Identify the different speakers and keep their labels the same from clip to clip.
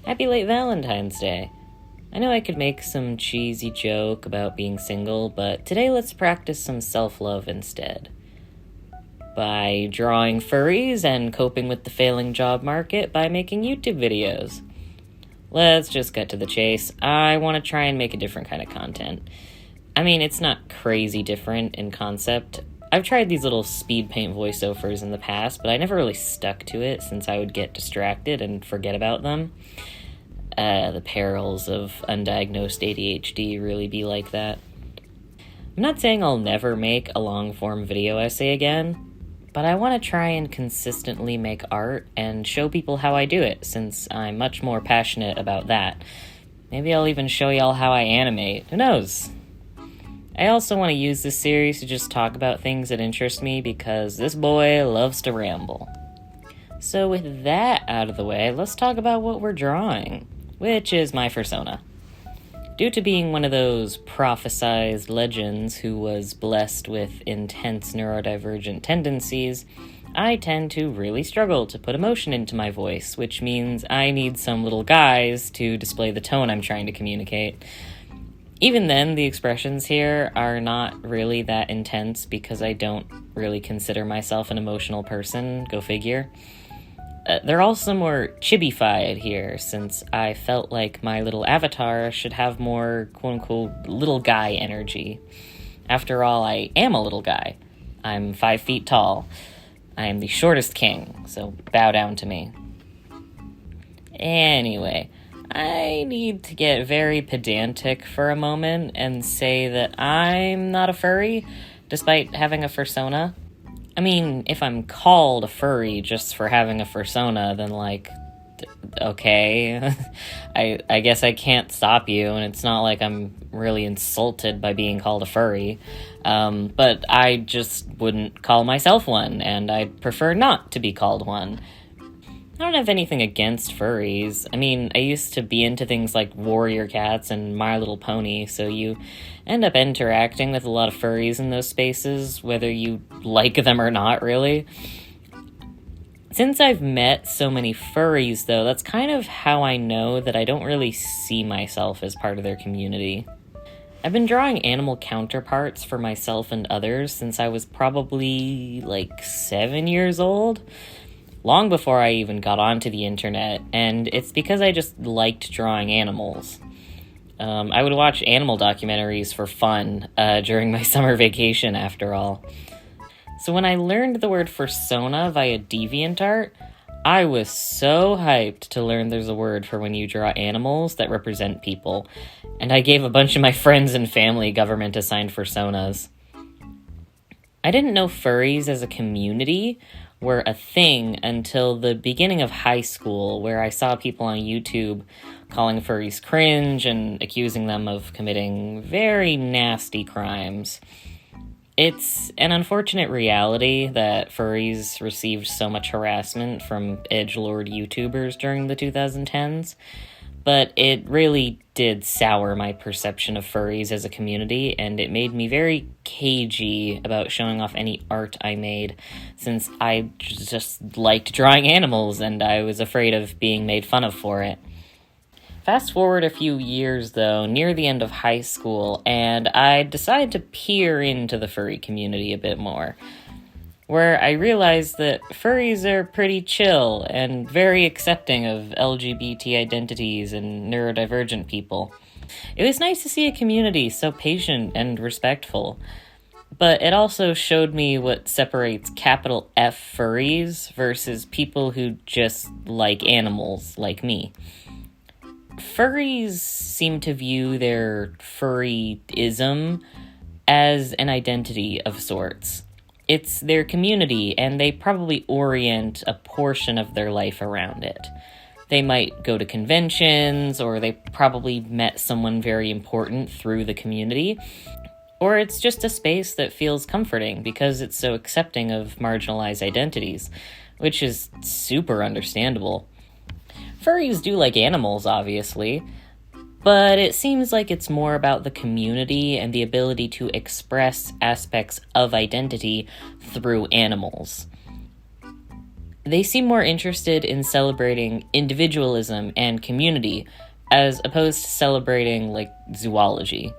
Speaker 1: Happy late Valentine's Day. I know I could make some cheesy joke about being single, but today let's practice some self-love instead. By drawing furries and coping with the failing job market by making YouTube videos. Let's just get to the chase. I want to try and make a different kind of content. I mean, it's not crazy different in concept. I've tried these little speed paint voiceovers in the past, but I never really stuck to it since I would get distracted and forget about them. The perils of undiagnosed ADHD really be like that. I'm not saying I'll never make a long-form video essay again, but I want to try and consistently make art and show people how I do it, since I'm much more passionate about that. Maybe I'll even show y'all how I animate. Who knows? I also want to use this series to just talk about things that interest me because this boy loves to ramble. So with that out of the way, let's talk about what we're drawing, which is my Fursona. Due to being one of those prophesized legends who was blessed with intense neurodivergent tendencies, I tend to really struggle to put emotion into my voice, which means I need some little guys to display the tone I'm trying to communicate. Even then, the expressions here are not really that intense because I don't really consider myself an emotional person, go figure. They're also more chibi-fied here, since I felt like my little avatar should have more quote-unquote little guy energy. After all, I am a little guy. I'm 5 feet tall. I am the shortest king, so bow down to me. Anyway, I need to get very pedantic for a moment and say that I'm not a furry, despite having a fursona. I mean, if I'm called a furry just for having a fursona, then, okay. I guess I can't stop you, and it's not like I'm really insulted by being called a furry. But I just wouldn't call myself one, and I'd prefer not to be called one. I don't have anything against furries. I mean, I used to be into things like warrior cats and My Little Pony, so you end up interacting with a lot of furries in those spaces, whether you like them or not, really. Since I've met so many furries, though, that's kind of how I know that I don't really see myself as part of their community. I've been drawing animal counterparts for myself and others since I was probably, 7 years old. Long before I even got onto the internet, and it's because I just liked drawing animals. I would watch animal documentaries for fun during my summer vacation, after all. So when I learned the word fursona via DeviantArt, I was so hyped to learn there's a word for when you draw animals that represent people, and I gave a bunch of my friends and family government-assigned fursonas. I didn't know furries as a community were a thing until the beginning of high school, where I saw people on YouTube calling furries cringe and accusing them of committing very nasty crimes. It's an unfortunate reality that furries received so much harassment from edgelord YouTubers during the 2010s, but it really did sour my perception of furries as a community, and it made me very cagey about showing off any art I made, since I just liked drawing animals, and I was afraid of being made fun of for it. Fast forward a few years, though, near the end of high school, and I decided to peer into the furry community a bit more, where I realized that furries are pretty chill and very accepting of LGBT identities and neurodivergent people. It was nice to see a community so patient and respectful, but it also showed me what separates capital F furries versus people who just like animals like me. Furries seem to view their furryism as an identity of sorts. It's their community, and they probably orient a portion of their life around it. They might go to conventions, or they probably met someone very important through the community, or it's just a space that feels comforting because it's so accepting of marginalized identities, which is super understandable. Furries do like animals, obviously, but it seems like it's more about the community and the ability to express aspects of identity through animals. They seem more interested in celebrating individualism and community, as opposed to celebrating, like, zoology.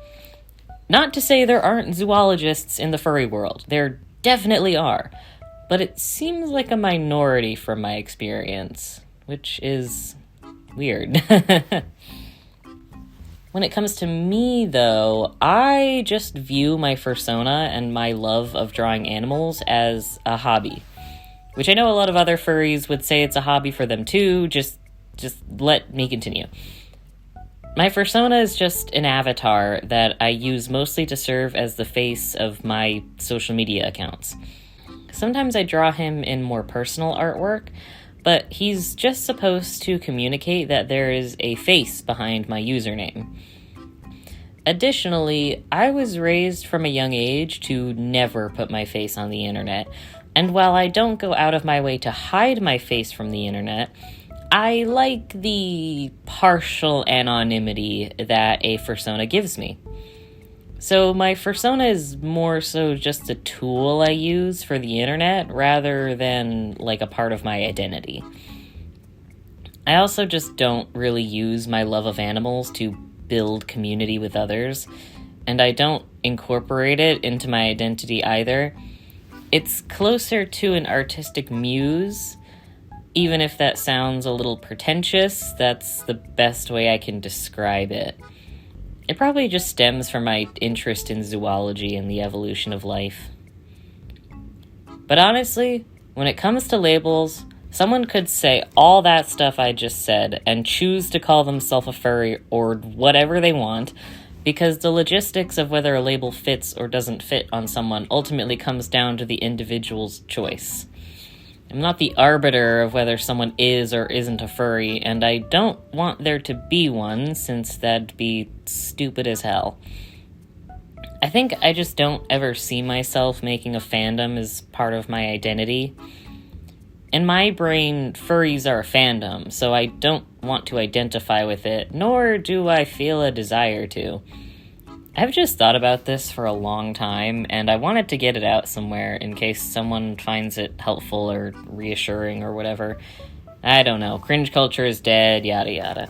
Speaker 1: Not to say there aren't zoologists in the furry world. There definitely are. But it seems like a minority from my experience, which is weird. When it comes to me, though, I just view my fursona and my love of drawing animals as a hobby. Which I know a lot of other furries would say it's a hobby for them too, just let me continue. My fursona is just an avatar that I use mostly to serve as the face of my social media accounts. Sometimes I draw him in more personal artwork, but he's just supposed to communicate that there is a face behind my username. Additionally, I was raised from a young age to never put my face on the internet, and while I don't go out of my way to hide my face from the internet, I like the partial anonymity that a fursona gives me. So my fursona is more so just a tool I use for the internet rather than like a part of my identity. I also just don't really use my love of animals to build community with others, and I don't incorporate it into my identity either. It's closer to an artistic muse. Even if that sounds a little pretentious, that's the best way I can describe it. It probably just stems from my interest in zoology and the evolution of life. But honestly, when it comes to labels, someone could say all that stuff I just said and choose to call themselves a furry or whatever they want, because the logistics of whether a label fits or doesn't fit on someone ultimately comes down to the individual's choice. I'm not the arbiter of whether someone is or isn't a furry, and I don't want there to be one, since that'd be stupid as hell. I think I just don't ever see myself making a fandom as part of my identity. In my brain, furries are a fandom, so I don't want to identify with it, nor do I feel a desire to. I've just thought about this for a long time, and I wanted to get it out somewhere in case someone finds it helpful or reassuring or whatever. I don't know, cringe culture is dead, yada yada.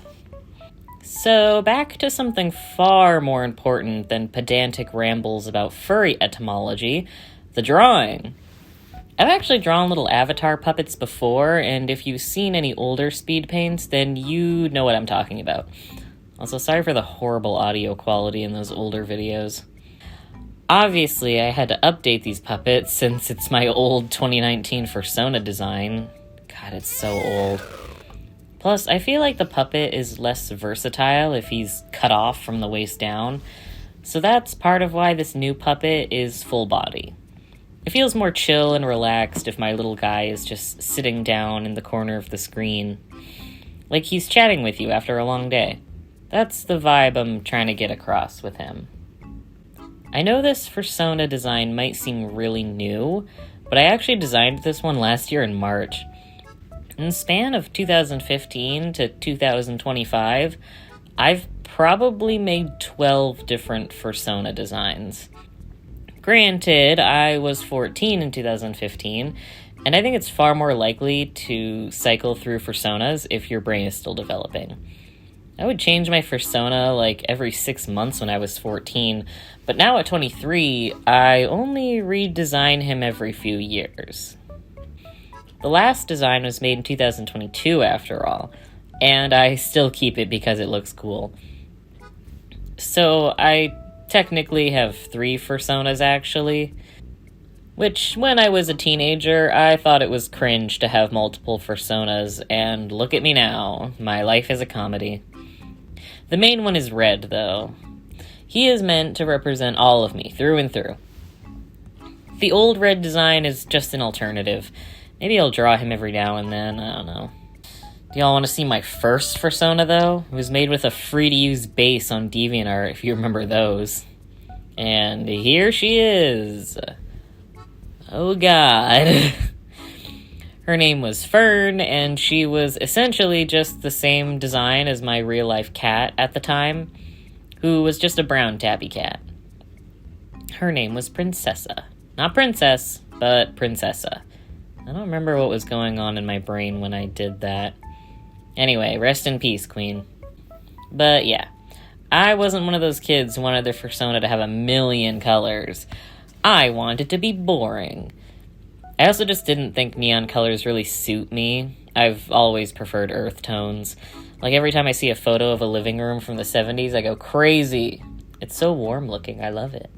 Speaker 1: So, back to something far more important than pedantic rambles about furry etymology, the drawing. I've actually drawn little avatar puppets before, and if you've seen any older speed paints, then you know what I'm talking about. Also, sorry for the horrible audio quality in those older videos. Obviously, I had to update these puppets since it's my old 2019 Fursona design. God, it's so old. Plus, I feel like the puppet is less versatile if he's cut off from the waist down, so that's part of why this new puppet is full body. It feels more chill and relaxed if my little guy is just sitting down in the corner of the screen, like he's chatting with you after a long day. That's the vibe I'm trying to get across with him. I know this Fursona design might seem really new, but I actually designed this one last year in March. In the span of 2015 to 2025, I've probably made 12 different Fursona designs. Granted, I was 14 in 2015, and I think it's far more likely to cycle through Fursonas if your brain is still developing. I would change my Fursona like every 6 months when I was 14, but now at 23, I only redesign him every few years. The last design was made in 2022 after all, and I still keep it because it looks cool. So I technically have 3 Fursonas actually, which when I was a teenager, I thought it was cringe to have multiple Fursonas, and look at me now, my life is a comedy. The main one is Red, though. He is meant to represent all of me, through and through. The old Red design is just an alternative. Maybe I'll draw him every now and then, I don't know. Do y'all want to see my first Fursona, though? It was made with a free-to-use base on DeviantArt, if you remember those. And here she is. Oh god. Her name was Fern, and she was essentially just the same design as my real-life cat at the time, who was just a brown tabby cat. Her name was Princessa. Not Princess, but Princessa. I don't remember what was going on in my brain when I did that. Anyway, rest in peace, Queen. But yeah, I wasn't one of those kids who wanted their Fursona to have a million colors. I wanted it to be boring. I also just didn't think neon colors really suit me. I've always preferred earth tones. Like, every time I see a photo of a living room from the 70s, I go crazy. It's so warm looking, I love it.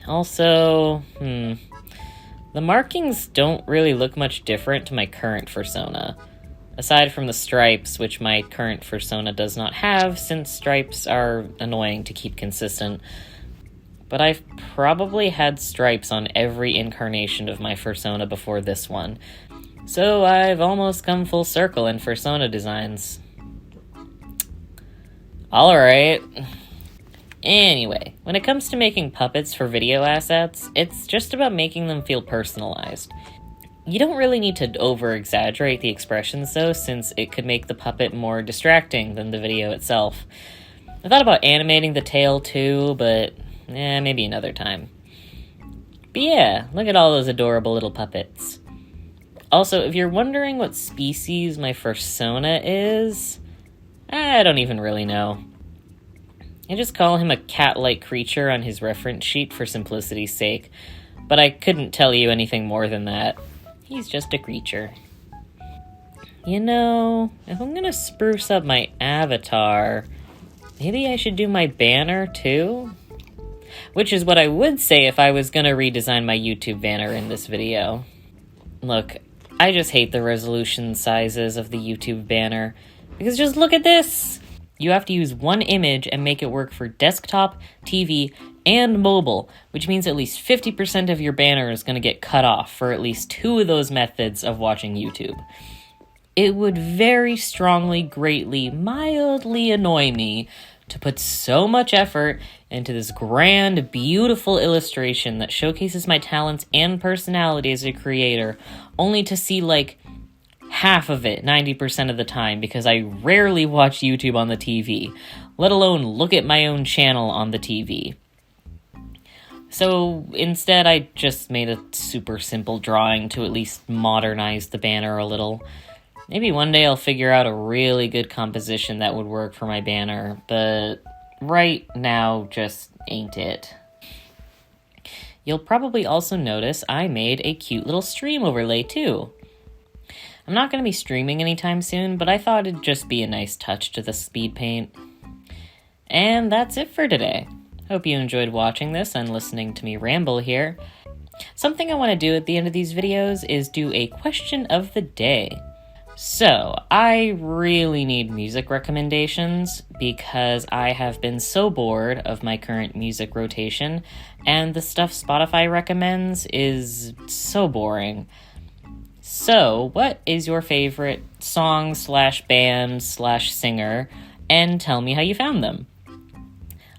Speaker 1: Also, the markings don't really look much different to my current Fursona. Aside from the stripes, which my current Fursona does not have, since stripes are annoying to keep consistent. But I've probably had stripes on every incarnation of my Fursona before this one. So I've almost come full circle in Fursona designs. Alright. Anyway, when it comes to making puppets for video assets, it's just about making them feel personalized. You don't really need to over-exaggerate the expressions though, since it could make the puppet more distracting than the video itself. I thought about animating the tail too, but maybe another time. But yeah, look at all those adorable little puppets. Also, if you're wondering what species my Fursona is, I don't even really know. I just call him a cat-like creature on his reference sheet for simplicity's sake, but I couldn't tell you anything more than that. He's just a creature. You know, if I'm gonna spruce up my avatar, maybe I should do my banner too? Which is what I would say if I was gonna redesign my YouTube banner in this video. Look, I just hate the resolution sizes of the YouTube banner, because just look at this! You have to use one image and make it work for desktop, TV, and mobile, which means at least 50% of your banner is going to get cut off for at least two of those methods of watching YouTube. It would very strongly, greatly, mildly annoy me to put so much effort into this grand, beautiful illustration that showcases my talents and personality as a creator, only to see, like, half of it 90% of the time, because I rarely watch YouTube on the TV, let alone look at my own channel on the TV. So instead, I just made a super simple drawing to at least modernize the banner a little. Maybe one day I'll figure out a really good composition that would work for my banner, but right now just ain't it. You'll probably also notice I made a cute little stream overlay too. I'm not going to be streaming anytime soon, but I thought it'd just be a nice touch to the speed paint. And that's it for today. Hope you enjoyed watching this and listening to me ramble here. Something I want to do at the end of these videos is do a question of the day. So, I really need music recommendations because I have been so bored of my current music rotation, and the stuff Spotify recommends is so boring. So, what is your favorite song / band / singer, and tell me how you found them.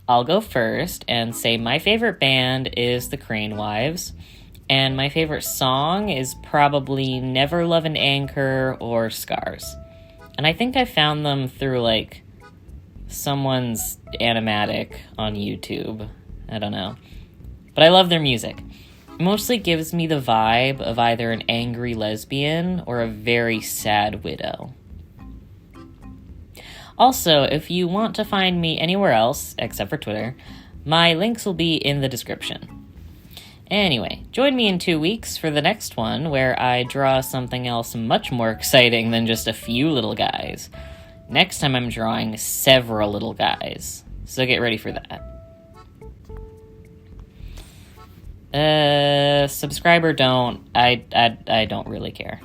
Speaker 1: I'll go first and say my favorite band is the Crane Wives, and my favorite song is probably Never Love an Anchor or Scars. And I think I found them through, like, someone's animatic on YouTube. I don't know. But I love their music. It mostly gives me the vibe of either an angry lesbian or a very sad widow. Also, if you want to find me anywhere else, except for Twitter, my links will be in the description. Anyway, join me in 2 weeks for the next one, where I draw something else much more exciting than just a few little guys. Next time I'm drawing several little guys, so get ready for that. Subscribe or don't, I don't really care.